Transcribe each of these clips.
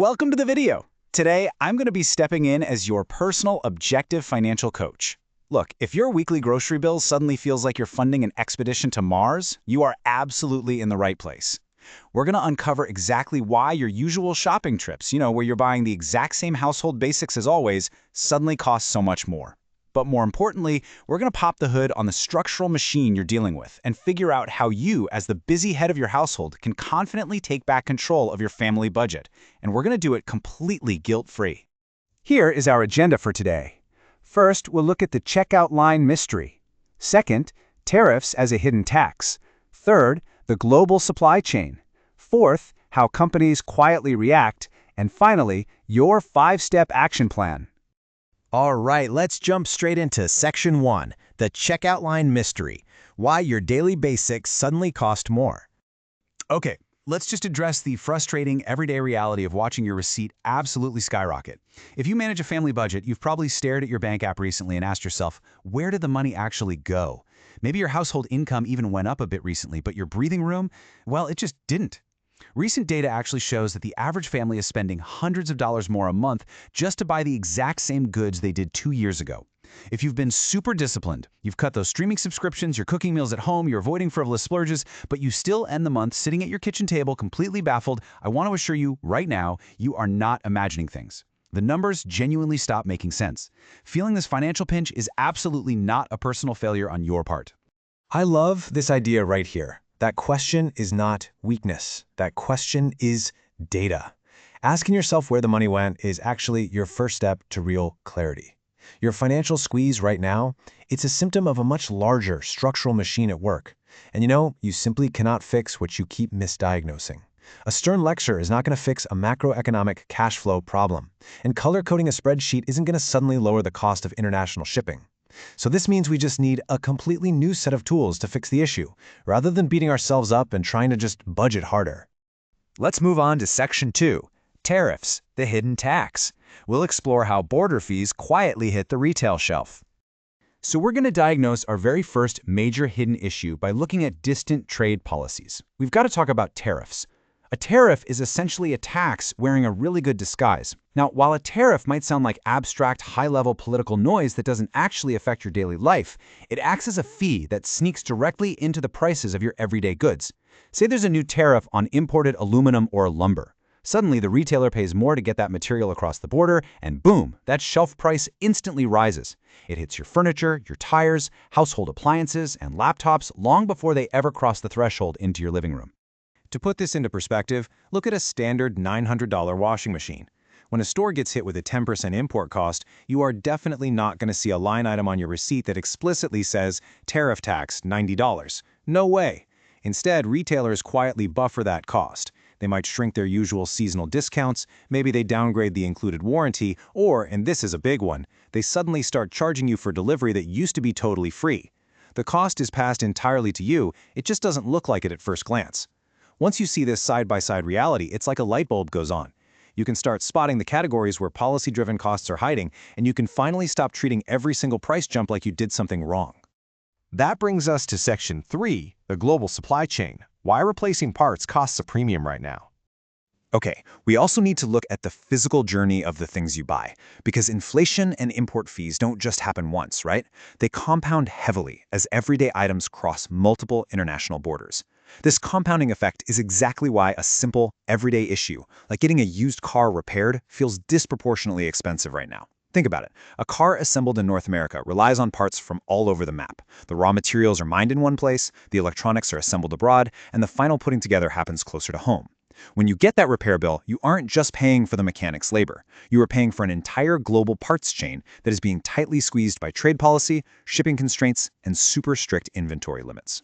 welcome to the video. Today, I'm going to be stepping in as your personal objective financial coach. Look, if your weekly grocery bill suddenly feels like you're funding an expedition to Mars, you are absolutely in the right place. We're going to uncover exactly why your usual shopping trips, where you're buying the exact same household basics as always, suddenly cost so much more. But more importantly, we're going to pop the hood on the structural machine you're dealing with and figure out how you, as the busy head of your household, can confidently take back control of your family budget. And we're going to do it completely guilt-free. Here is our agenda for today. First, we'll look at the checkout line mystery. Second, tariffs as a hidden tax. Third, the global supply chain. Fourth, how companies quietly react. And finally, your 5-step action plan. All right, let's jump straight into Section 1, the checkout line mystery, why your daily basics suddenly cost more. Okay, let's just address the frustrating everyday reality of watching your receipt absolutely skyrocket. If you manage a family budget, you've probably stared at your bank app recently and asked yourself, where did the money actually go? Maybe your household income even went up a bit recently, but your breathing room, well, it just didn't. Recent data actually shows that the average family is spending hundreds of dollars more a month just to buy the exact same goods they did 2 years ago. If you've been super disciplined, you've cut those streaming subscriptions, you're cooking meals at home, you're avoiding frivolous splurges, but you still end the month sitting at your kitchen table completely baffled, I want to assure you right now, you are not imagining things. The numbers genuinely stop making sense. Feeling this financial pinch is absolutely not a personal failure on your part. I love this idea right here. That question is not weakness. That question is data. Asking yourself where the money went is actually your first step to real clarity. Your financial squeeze right now, it's a symptom of a much larger structural machine at work. And you simply cannot fix what you keep misdiagnosing. A stern lecture is not going to fix a macroeconomic cash flow problem. And color-coding a spreadsheet isn't going to suddenly lower the cost of international shipping. So this means we just need a completely new set of tools to fix the issue, rather than beating ourselves up and trying to just budget harder. Let's move on to Section 2, Tariffs, the hidden tax. We'll explore how border fees quietly hit the retail shelf. So we're going to diagnose our very first major hidden issue by looking at distant trade policies. We've got to talk about tariffs. A tariff is essentially a tax wearing a really good disguise. Now, while a tariff might sound like abstract, high-level political noise that doesn't actually affect your daily life, it acts as a fee that sneaks directly into the prices of your everyday goods. Say there's a new tariff on imported aluminum or lumber. Suddenly, the retailer pays more to get that material across the border, and boom, that shelf price instantly rises. It hits your furniture, your tires, household appliances, and laptops long before they ever cross the threshold into your living room. To put this into perspective, look at a standard $900 washing machine. When a store gets hit with a 10% import cost, you are definitely not going to see a line item on your receipt that explicitly says, tariff tax, $90. No way. Instead, retailers quietly buffer that cost. They might shrink their usual seasonal discounts, maybe they downgrade the included warranty, or, and this is a big one, they suddenly start charging you for delivery that used to be totally free. The cost is passed entirely to you, it just doesn't look like it at first glance. Once you see this side-by-side reality, it's like a light bulb goes on. You can start spotting the categories where policy-driven costs are hiding, and you can finally stop treating every single price jump like you did something wrong. That brings us to Section 3, the global supply chain. Why replacing parts costs a premium right now? Okay, we also need to look at the physical journey of the things you buy, because inflation and import fees don't just happen once, right? They compound heavily as everyday items cross multiple international borders. This compounding effect is exactly why a simple, everyday issue, like getting a used car repaired, feels disproportionately expensive right now. Think about it. A car assembled in North America relies on parts from all over the map. The raw materials are mined in one place, the electronics are assembled abroad, and the final putting together happens closer to home. When you get that repair bill, you aren't just paying for the mechanic's labor. You are paying for an entire global parts chain that is being tightly squeezed by trade policy, shipping constraints, and super strict inventory limits.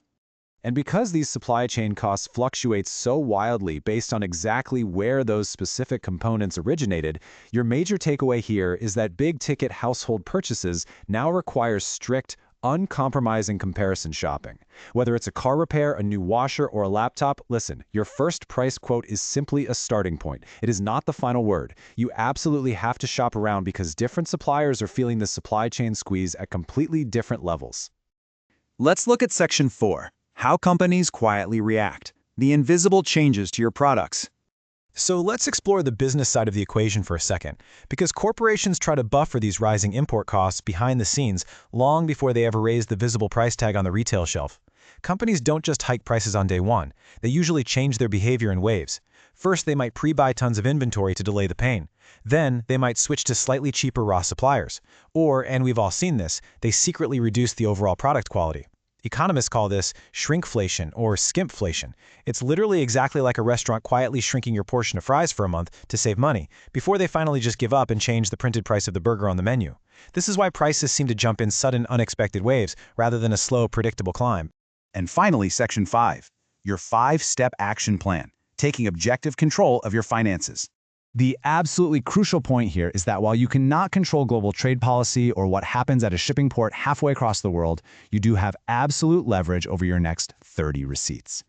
And because these supply chain costs fluctuate so wildly based on exactly where those specific components originated, your major takeaway here is that big-ticket household purchases now require strict, uncompromising comparison shopping. Whether it's a car repair, a new washer, or a laptop, listen, your first price quote is simply a starting point. It is not the final word. You absolutely have to shop around because different suppliers are feeling the supply chain squeeze at completely different levels. Let's look at Section 4. How companies quietly react. The invisible changes to your products. So let's explore the business side of the equation for a second, because corporations try to buffer these rising import costs behind the scenes long before they ever raise the visible price tag on the retail shelf. Companies don't just hike prices on day one. They usually change their behavior in waves. First, they might pre-buy tons of inventory to delay the pain. Then, they might switch to slightly cheaper raw suppliers. Or, and we've all seen this, they secretly reduce the overall product quality. Economists call this shrinkflation or skimpflation. It's literally exactly like a restaurant quietly shrinking your portion of fries for a month to save money, before they finally just give up and change the printed price of the burger on the menu. This is why prices seem to jump in sudden, unexpected waves rather than a slow, predictable climb. And finally, Section 5, your 5-step action plan, taking objective control of your finances. The absolutely crucial point here is that while you cannot control global trade policy or what happens at a shipping port halfway across the world, you do have absolute leverage over your next 30 receipts.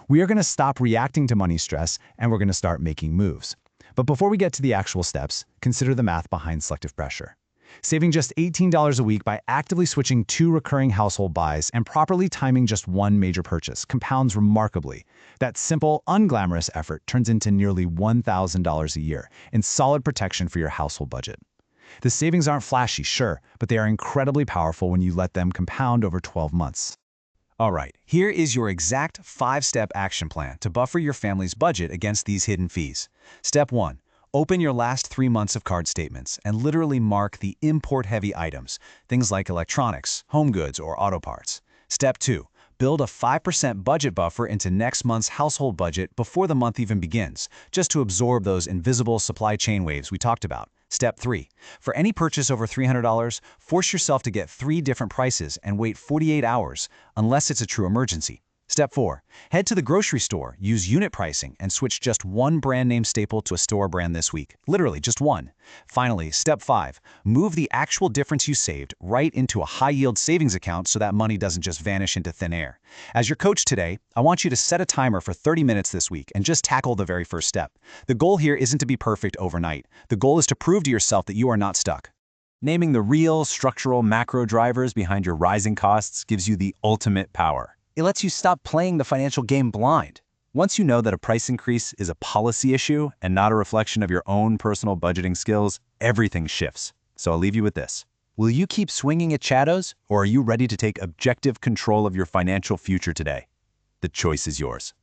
We are going to stop reacting to money stress, and we're going to start making moves. But before we get to the actual steps, consider the math behind selective pressure. Saving just $18 a week by actively switching 2 recurring household buys and properly timing just 1 major purchase compounds remarkably. That simple, unglamorous effort turns into nearly $1,000 a year in solid protection for your household budget. The savings aren't flashy, sure, but they are incredibly powerful when you let them compound over 12 months. All right, here is your exact 5-step action plan to buffer your family's budget against these hidden fees. Step 1. Open your last 3 months of card statements and literally mark the import-heavy items, things like electronics, home goods, or auto parts. Step 2. Build a 5% budget buffer into next month's household budget before the month even begins, just to absorb those invisible supply chain waves we talked about. Step 3. For any purchase over $300, force yourself to get 3 different prices and wait 48 hours, unless it's a true emergency. Step 4. Head to the grocery store, use unit pricing, and switch just 1 brand name staple to a store brand this week. Literally, just 1. Finally, Step 5. Move the actual difference you saved right into a high-yield savings account so that money doesn't just vanish into thin air. As your coach today, I want you to set a timer for 30 minutes this week and just tackle the very first step. The goal here isn't to be perfect overnight. The goal is to prove to yourself that you are not stuck. Naming the real, structural, macro drivers behind your rising costs gives you the ultimate power. It lets you stop playing the financial game blind. Once you know that a price increase is a policy issue and not a reflection of your own personal budgeting skills, everything shifts. So I'll leave you with this. Will you keep swinging at shadows, or are you ready to take objective control of your financial future today? The choice is yours.